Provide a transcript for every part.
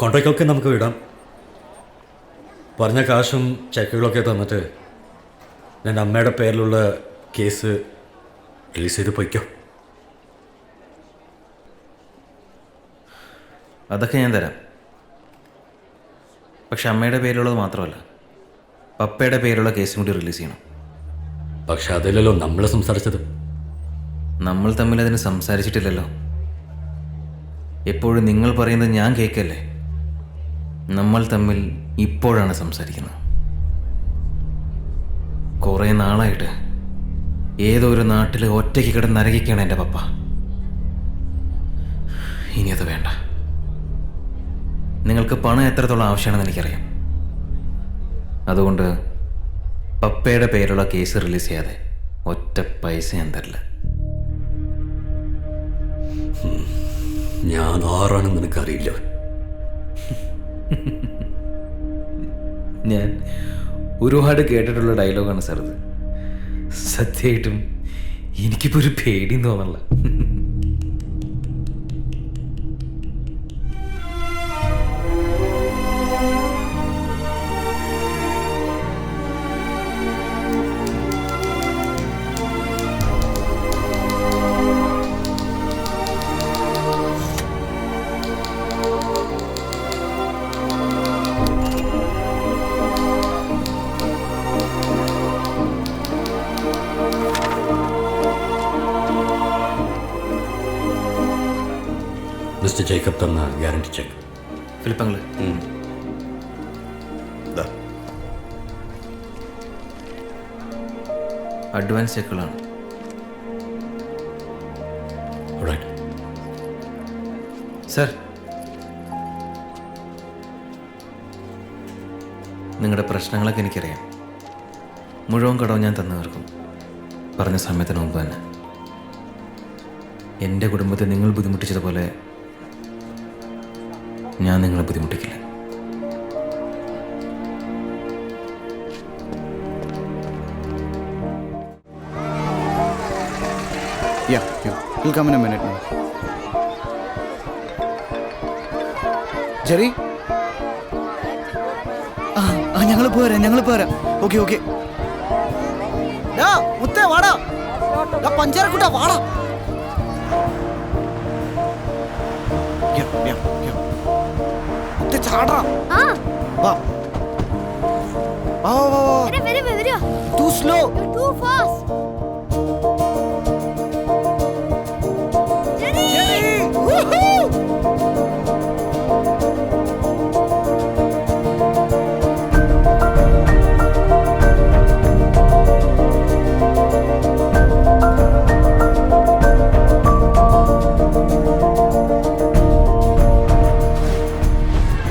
കോൺട്രാക്റ്റൊക്കെ നമുക്ക് വിടാം. പറഞ്ഞ കാശും ചെക്കുകളൊക്കെ തന്നിട്ട് ഞാൻ അമ്മയുടെ പേരിലുള്ള കേസ് റിലീസ് ചെയ്ത് പൊയ്ക്കോ. അതൊക്കെ ഞാൻ തരാം. പക്ഷെ അമ്മയുടെ പേരിലുള്ളത് മാത്രമല്ല, പപ്പയുടെ പേരുള്ള കേസും കൂടി റിലീസ് ചെയ്യണം. പക്ഷെ അതിലല്ലോ നമ്മൾ സംസാരിച്ചത്. നമ്മൾ തമ്മിൽ അതിന് സംസാരിച്ചിട്ടില്ലല്ലോ. എപ്പോഴും നിങ്ങൾ പറയുന്നത് ഞാൻ കേൾക്കല്ലേ. നമ്മൾ തമ്മിൽ ഇപ്പോഴാണ് സംസാരിക്കുന്നത്. കുറേ നാളായിട്ട് ഏതോ ഒരു നാട്ടിൽ ഒറ്റയ്ക്ക് കിടന്ന് നരകിക്കുകയാണ് എൻ്റെ പപ്പ. ഇനി അത് വേണ്ട. നിങ്ങൾക്ക് പണം എത്രത്തോളം ആവശ്യമാണെന്ന് എനിക്കറിയാം. അതുകൊണ്ട് പപ്പയുടെ പേരുള്ള കേസ് റിലീസ് ചെയ്യാതെ ഒറ്റ പൈസ ഞാൻ തരില്ല. ഞാൻ ആരാണെന്ന് നിനക്കറിയില്ല. ഞാൻ ഒരുപാട് കേട്ടിട്ടുള്ള ഡയലോഗാണ് സാർ ഇത്. സത്യമായിട്ടും എനിക്കിപ്പോൾ ഒരു പേടിയും തോന്നല്ല. മിസ്റ്റർ ജേക്കബ് തന്ന ഗ്യാരണ്ടി ചെക്ക്. ഫിലിപ്പങ്ങള് അഡ്വാൻസ് ചെക്കുകളാണ്. സർ, നിങ്ങളുടെ പ്രശ്നങ്ങളൊക്കെ എനിക്കറിയാം. മുഴുവൻ കടവും ഞാൻ തന്നു തീർക്കും, പറഞ്ഞ സമയത്തിന് മുമ്പ് തന്നെ. എൻ്റെ കുടുംബത്തെ നിങ്ങൾ ബുദ്ധിമുട്ടിച്ചതുപോലെ ഞാൻ നിങ്ങളെ ബുദ്ധിമുട്ടിക്കില്ല. Yeah, he'll come in a minute now. Jerry? ഞങ്ങൾ പോരാ. ഓക്കെ. മുത്തേ വാടാ, പഞ്ചാരക്കുട്ട വാടാ. മുത്തേ ചാടാ. വാ. Too slow. You're too fast. Jerry! Woohoo!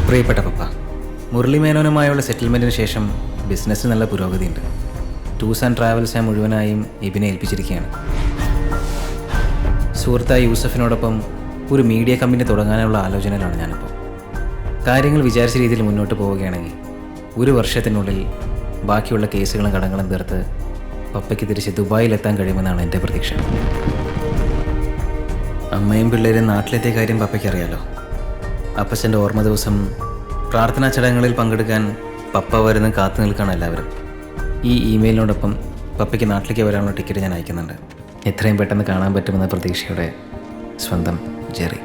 പ്രിയപ്പെട്ട പപ്പ, മുരളി മേനോനുമായുള്ള സെറ്റിൽമെൻറ്റിന് ശേഷം ബിസിനസ്സിൽ നല്ല പുരോഗതിയുണ്ട്. ടൂർസ് ആൻഡ് ട്രാവൽസ് ഞാൻ മുഴുവനായും ഇബിനെ ഏൽപ്പിച്ചിരിക്കുകയാണ്. സുഹൃത്തായ യൂസഫിനോടൊപ്പം ഒരു മീഡിയ കമ്പനി തുടങ്ങാനുള്ള ആലോചനയിലാണ് ഞാനിപ്പോൾ. കാര്യങ്ങൾ വിചാരിച്ച രീതിയിൽ മുന്നോട്ട് പോവുകയാണെങ്കിൽ 1 വർഷത്തിനുള്ളിൽ ബാക്കിയുള്ള കേസുകളും കടങ്ങളും തീർത്ത് പപ്പയ്ക്ക് തിരിച്ച് ദുബായിലെത്താൻ കഴിയുമെന്നാണ് എൻ്റെ പ്രതീക്ഷ. അമ്മയും പിള്ളേരും നാട്ടിലെത്തിയ കാര്യം പപ്പയ്ക്ക് അറിയാലോ. അപ്പച്ചൻ്റെ ഓർമ്മ ദിവസം പ്രാർത്ഥനാ ചടങ്ങുകളിൽ പങ്കെടുക്കാൻ പപ്പ വരുന്ന കാത്തു നിൽക്കുകയാണ് എല്ലാവരും. ഈ ഇമെയിലിനോടൊപ്പം പപ്പയ്ക്ക് നാട്ടിലേക്ക് വരാനുള്ള ടിക്കറ്റ് ഞാൻ അയക്കുന്നുണ്ട്. എത്രയും പെട്ടെന്ന് കാണാൻ പറ്റുമെന്ന പ്രതീക്ഷയോടെ, സ്വന്തം ജെറി.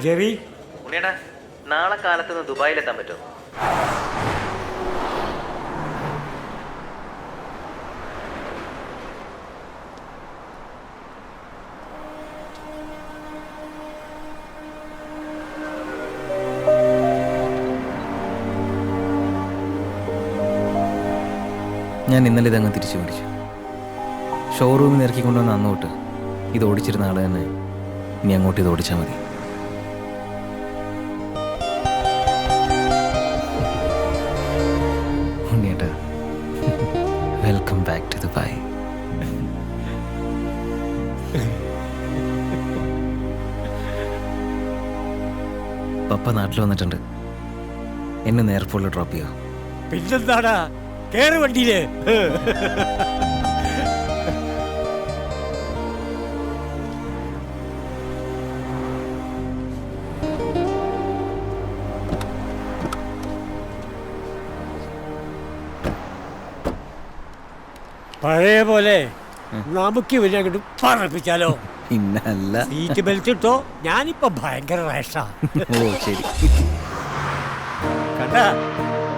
ജെറി, നാളെ കാലത്ത് ദുബായിലെത്താൻ പറ്റുമോ? ഞാൻ ഇന്നലെ ഇതങ്ങ് തിരിച്ചു മേടിച്ചു. ഷോറൂമിൽ ഇറക്കി കൊണ്ടുവന്ന അന്നോട്ട് ഇത് ഓടിച്ചിരുന്ന ആൾ തന്നെ ഇനി അങ്ങോട്ട് ഇത് ഓടിച്ചാൽ മതി. ഉണ്ണിയേട്ടാ, വെൽക്കം ബാക്ക് ടു ദുബായ്. പപ്പ നാട്ടിൽ വന്നിട്ടുണ്ട്. എന്നെ നേർപ്പുള്ള ഡ്രോപ്പ് ചെയ്യോ? പിന്നെന്താടാ, കേറ് വണ്ടിയില്. പഴയ പോലെ നമുക്ക് ഇവനെ അങ്ങോട്ട് പറപ്പിച്ചാലോ? പിന്നല്ല. സീറ്റ് ബെൽറ്റ് ഇട്ടോ, ഞാനിപ്പോ ഭയങ്കര റേഷാ. ഓ ശരി. കണ്ടാ,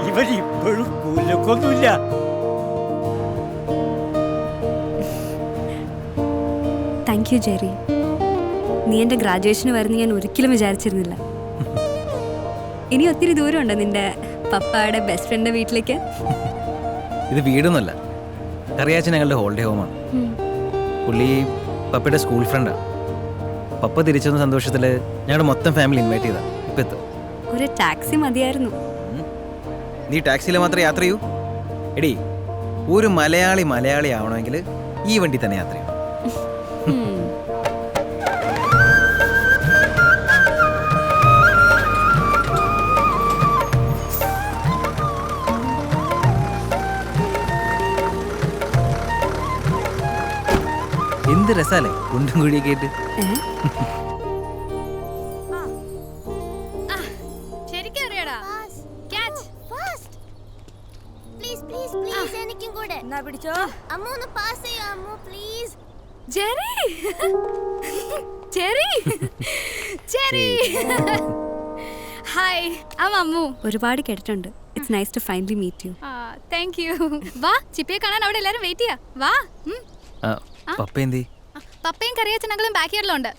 ഇവൻ ഇപ്പോഴും കൂലൊക്കൊന്നുമില്ല. Thank you Jerry. നീ എൻ്റെ ഗ്രാജുവേഷന് വരുന്ന ഞാൻ ഒരിക്കലും വിചാരിച്ചിരുന്നില്ല. ഇനി ഒത്തിരി ദൂരമുണ്ടോ നിന്റെ പപ്പയുടെ ബെസ്റ്റ് ഫ്രണ്ടിന്റെ വീട്ടിലേക്ക്? ഇത് വീടൊന്നുമല്ല, കറിയാച്ചൻ ഞങ്ങളുടെ ഹോളിഡേ ഹോമാണ്. പുള്ളി പപ്പയുടെ സ്കൂൾ ഫ്രണ്ടാണ്. പപ്പ തിരിച്ചു വന്ന സന്തോഷത്തിൽ ഞങ്ങളുടെ മൊത്തം ഫാമിലി ഇൻവൈറ്റ് ചെയ്താ. ഇപ്പം എത്തും. ഒരു ടാക്സി മതിയായിരുന്നു. നീ ടാക്സിയിൽ മാത്രം യാത്ര ചെയ്യൂ? എടി, ഒരു മലയാളി ആവണമെങ്കിൽ ഈ വണ്ടി തന്നെ യാത്ര ചെയ്യണം. എന്ത് രസാലേ കുണ്ടും കുഴിയൊക്കെ ആയിട്ട്. ശരിക്കും അറിയടാ. പ്ലീസ് പ്ലീസ് പ്ലീസ് എനിക്കും കൂടെ പിടിച്ചോ. അമ്മ ഒന്ന് പാസ് ചെയ്യോ അമ്മ please. Jerry, Jerry, Jerry. Hi, I am Ammu. ഒരുപാട് കേട്ടിട്ടുണ്ട്. It's nice to finally meet you. Thank you. വാ, ചിപ്പിയെ കാണാൻ അവിടെ എല്ലാരും വെയിറ്റ് ചെയ്യാ. വാ. പപ്പ എന്തി? പപ്പയും കറിയച്ചനങ്ങളും ബാക്ക് യാർഡിലുണ്ട്.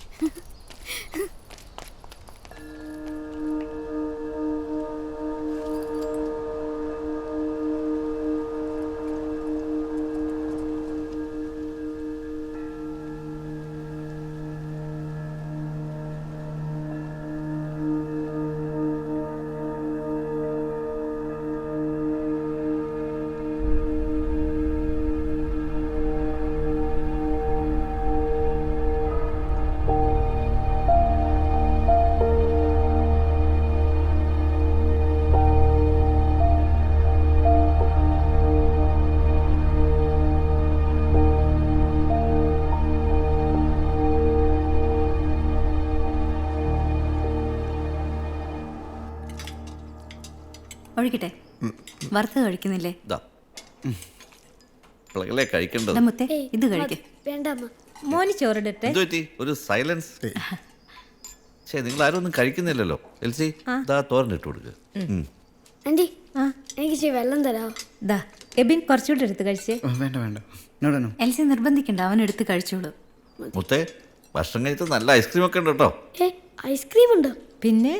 ഒഴിക്കട്ടെ? വറുത്ത് കഴിക്കുന്നില്ലേ? കഴിക്കേണ്ടത് മുത്തേ, ഇത് കഴിക്ക്. വേണ്ട അമ്മ. മോന് ചോറിടട്ടെ? ഒരു സൈലൻസ്. നിങ്ങൾ ആരും ഒന്നും കഴിക്കുന്നില്ലല്ലോ. എൽസി, തോരൻ ഇട്ട് കൊടുക്കുക. ആന്റി, എനിക്ക് ഇച്ചിരി വെള്ളം തരാമോ? ദാ എബിൻ കുറച്ചുകൂടെ എടുത്ത് കഴിച്ചേ. വേണ്ട വേണ്ട. എൽസി നിർബന്ധിക്കണ്ട, അവൻ എടുത്ത് കഴിച്ചോളൂ. മുത്തേ, ഭക്ഷണം കഴിച്ച നല്ല ഐസ്ക്രീം ഒക്കെ ഉണ്ട് കേട്ടോ. ഐസ്ക്രീം ഉണ്ടോ? പിന്നെ